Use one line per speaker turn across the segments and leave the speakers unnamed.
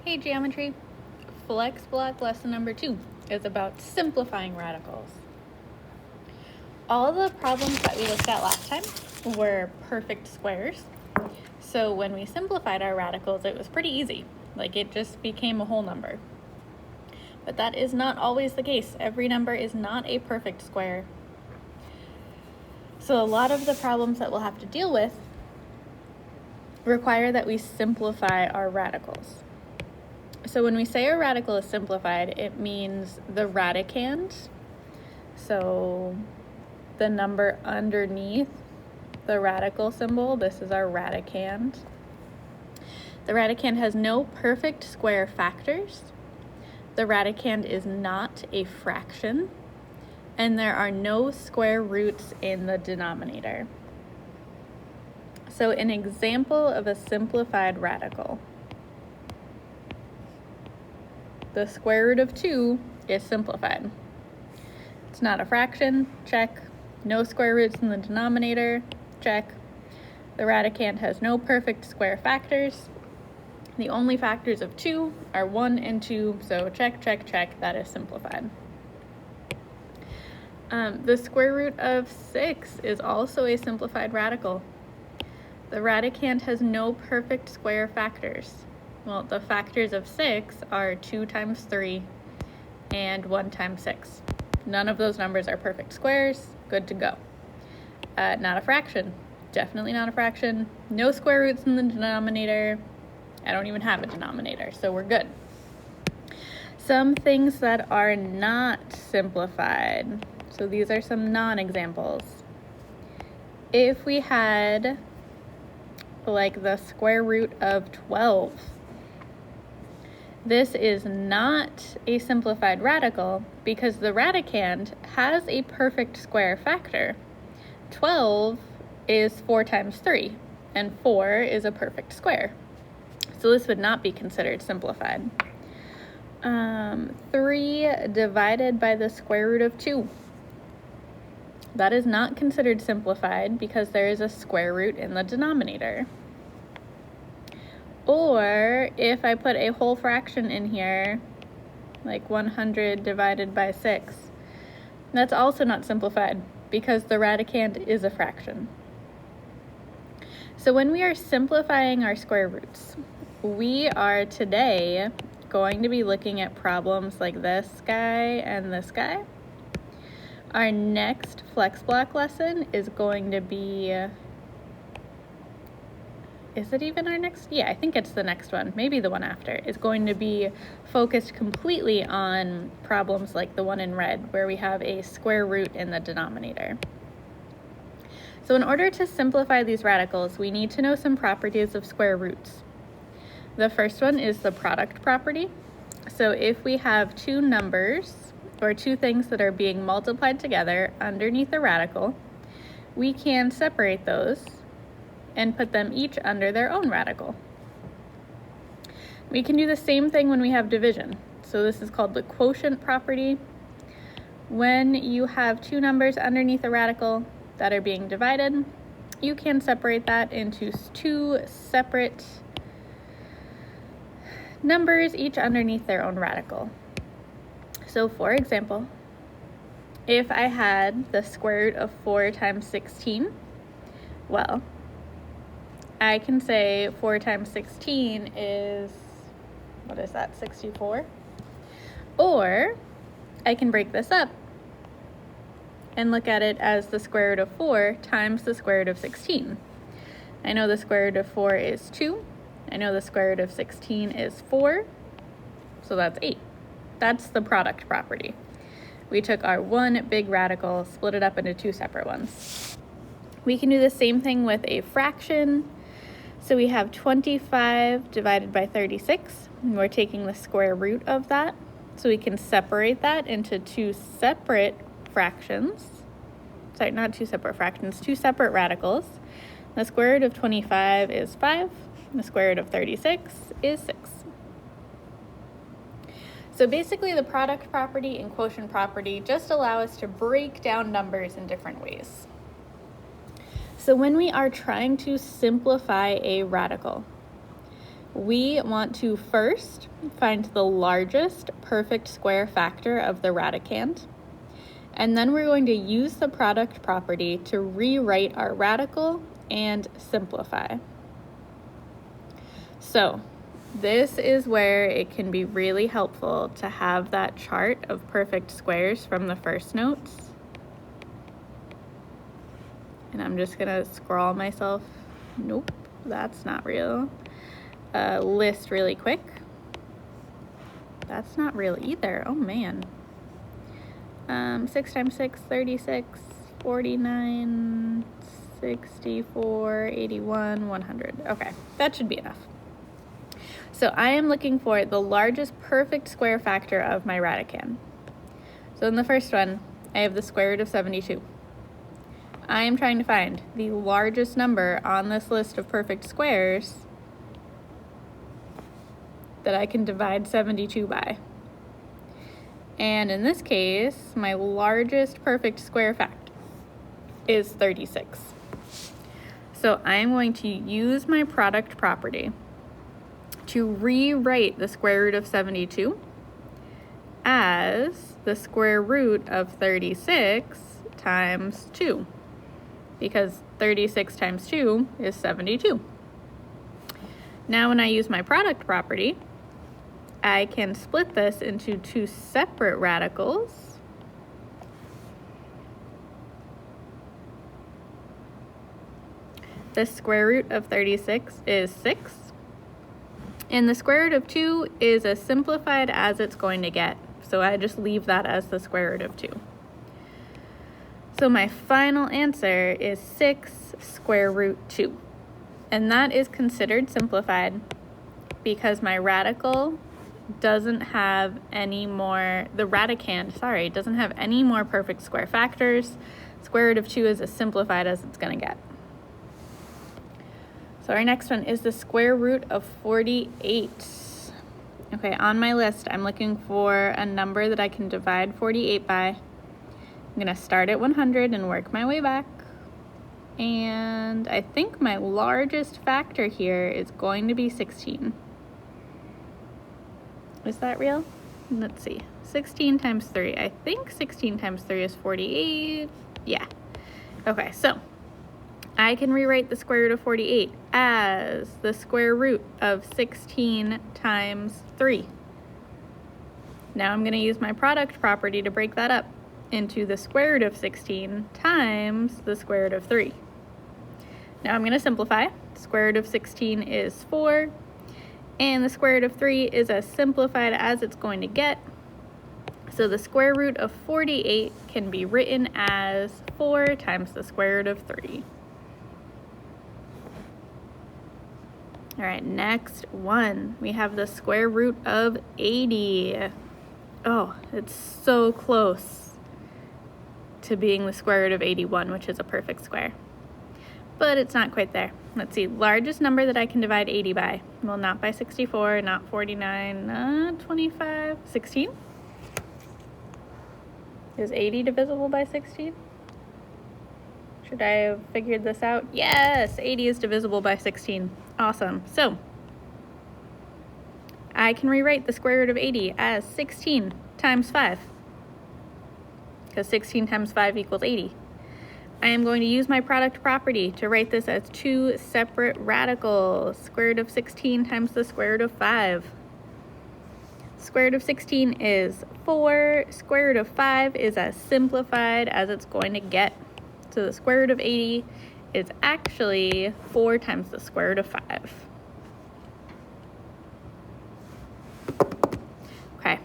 Hey Geometry! Flex Block lesson number 2 is about simplifying radicals. All the problems that we looked at last time were perfect squares. So when we simplified our radicals, it was pretty easy. Like it just became a whole number. But that is not always the case. Every number is not a perfect square. So a lot of the problems that we'll have to deal with require that we simplify our radicals. So when we say a radical is simplified, it means the radicand, so the number underneath the radical symbol, this is our radicand. The radicand has no perfect square factors. The radicand is not a fraction, and there are no square roots in the denominator. So an example of a simplified radical. The square root of 2 is simplified. It's not a fraction, check. No square roots in the denominator, check. The radicand has no perfect square factors. The only factors of 2 are 1 and 2, so check, check, check, that is simplified. The square root of 6 is also a simplified radical. The radicand has no perfect square factors. Well, the factors of 6 are 2 times 3 and 1 times 6. None of those numbers are perfect squares. Good to go. Not a fraction. Definitely not a fraction. No square roots in the denominator. I don't even have a denominator, so we're good. Some things that are not simplified. So these are some non-examples. If we had like the square root of 12, this is not a simplified radical because the radicand has a perfect square factor. 12 is 4 times 3, and 4 is a perfect square. So this would not be considered simplified. 3 divided by the square root of 2. That is not considered simplified because there is a square root in the denominator. Or if I put a whole fraction in here, like 100 divided by 6, that's also not simplified because the radicand is a fraction. So when we are simplifying our square roots, we are today going to be looking at problems like this guy and this guy. Our next flex block lesson is going to be, is it even our next? Yeah, I think it's the next one, maybe the one after, is going to be focused completely on problems like the one in red, where we have a square root in the denominator. So in order to simplify these radicals, we need to know some properties of square roots. The first one is the product property. So if we have two numbers, or two things that are being multiplied together underneath a radical, we can separate those and put them each under their own radical. We can do the same thing when we have division. So this is called the quotient property. When you have two numbers underneath a radical that are being divided, you can separate that into two separate numbers, each underneath their own radical. So for example, if I had the square root of 4 times 16, well, I can say 4 times 16 is, what is that, 64? Or I can break this up and look at it as the square root of 4 times the square root of 16. I know the square root of 4 is 2. I know the square root of 16 is 4, so that's 8. That's the product property. We took our one big radical, split it up into two separate ones. We can do the same thing with a fraction. So we have 25 divided by 36, and we're taking the square root of that. So we can separate that into two separate fractions. Sorry, not two separate fractions, two separate radicals. The square root of 25 is 5, and the square root of 36 is 6. So basically the product property and quotient property just allow us to break down numbers in different ways. So when we are trying to simplify a radical, we want to first find the largest perfect square factor of the radicand, and then we're going to use the product property to rewrite our radical and simplify. So this is where it can be really helpful to have that chart of perfect squares from the first notes. And I'm just gonna scroll myself, nope, that's not real. List really quick. That's not real either, oh man. 6 times 6, 36, 49, 64, 81, 100. Okay, that should be enough. So I am looking for the largest perfect square factor of my radicand. So in the first one, I have the square root of 72. I am trying to find the largest number on this list of perfect squares that I can divide 72 by. And in this case, my largest perfect square factor is 36. So I am going to use my product property to rewrite the square root of 72 as the square root of 36 times 2, because 36 times 2 is 72. Now when I use my product property, I can split this into two separate radicals. The square root of 36 is 6. And the square root of 2 is as simplified as it's going to get. So I just leave that as the square root of 2. So my final answer is 6 square root 2. And that is considered simplified because my radical doesn't have any more, the radicand, sorry, doesn't have any more perfect square factors. Square root of 2 is as simplified as it's going to get. So our next one is the square root of 48. Okay, on my list, I'm looking for a number that I can divide 48 by. I'm going to start at 100 and work my way back. And I think my largest factor here is going to be 16. Is that real? Let's see. 16 times 3. I think 16 times 3 is 48. Yeah. Okay, so I can rewrite the square root of 48 as the square root of 16 times 3. Now I'm going to use my product property to break that up into the square root of 16 times the square root of 3. Now I'm going to simplify. Square root of 16 is 4, and the square root of 3 is as simplified as it's going to get. So the square root of 48 can be written as 4 times the square root of 3. All right, next one, we have the square root of 80. Oh, it's so close to being the square root of 81, which is a perfect square. But it's not quite there. Let's see, largest number that I can divide 80 by. Well, not by 64, not 49, 25, 16? Is 80 divisible by 16? Should I have figured this out? Yes, 80 is divisible by 16. Awesome. So I can rewrite the square root of 80 as 16 times 5, because 16 times 5 equals 80. I am going to use my product property to write this as two separate radicals. Square root of 16 times the square root of 5. Square root of 16 is 4. Square root of 5 is as simplified as it's going to get. So the square root of 80 is actually 4 times the square root of 5. Okay,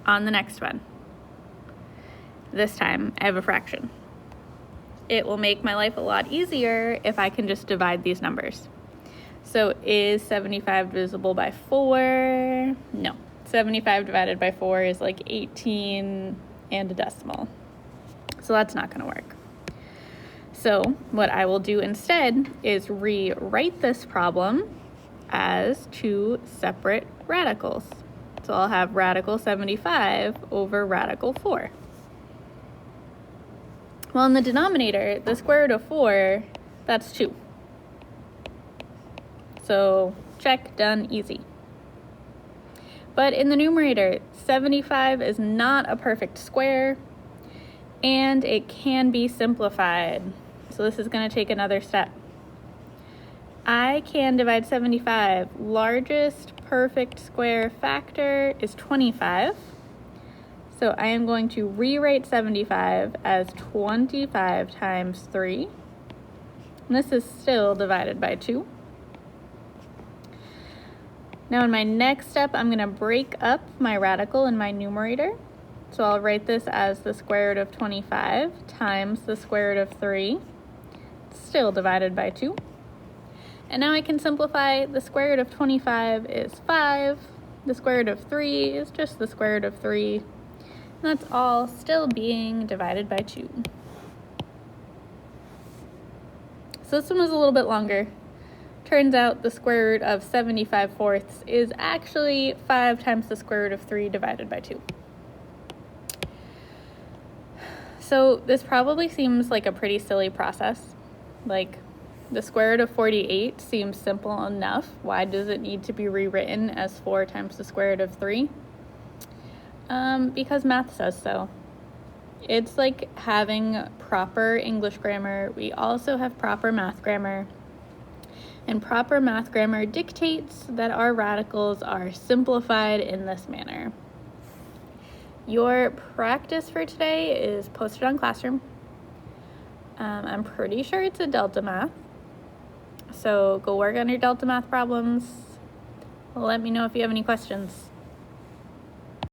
on the next one. This time I have a fraction. It will make my life a lot easier if I can just divide these numbers. So is 75 divisible by 4? No. 75 divided by 4 is like 18 and a decimal. So that's not going to work. So what I will do instead is rewrite this problem as two separate radicals. So I'll have radical 75 over radical 4. Well, in the denominator, the square root of 4, that's 2. So Check, done, easy. But in the numerator, 75 is not a perfect square, and it can be simplified. So this is going to take another step. I can divide 75. Largest perfect square factor is 25. So I am going to rewrite 75 as 25 times 3. And this is still divided by 2. Now in my next step, I'm going to break up my radical in my numerator. So I'll write this as the square root of 25 times the square root of 3, still divided by 2. And now I can simplify. The square root of 25 is 5. The square root of 3 is just the square root of 3. And that's all still being divided by 2. So this one was a little bit longer. Turns out the square root of 75/4 is actually 5 times the square root of 3 divided by 2. So this probably seems like a pretty silly process. Like, the square root of 48 seems simple enough. Why does it need to be rewritten as 4 times the square root of 3? Because math says so. It's like having proper English grammar. We also have proper math grammar. And proper math grammar dictates that our radicals are simplified in this manner. Your practice for today is posted on Classroom. I'm pretty sure it's a delta math. So go work on your delta math problems. Let me know if you have any questions.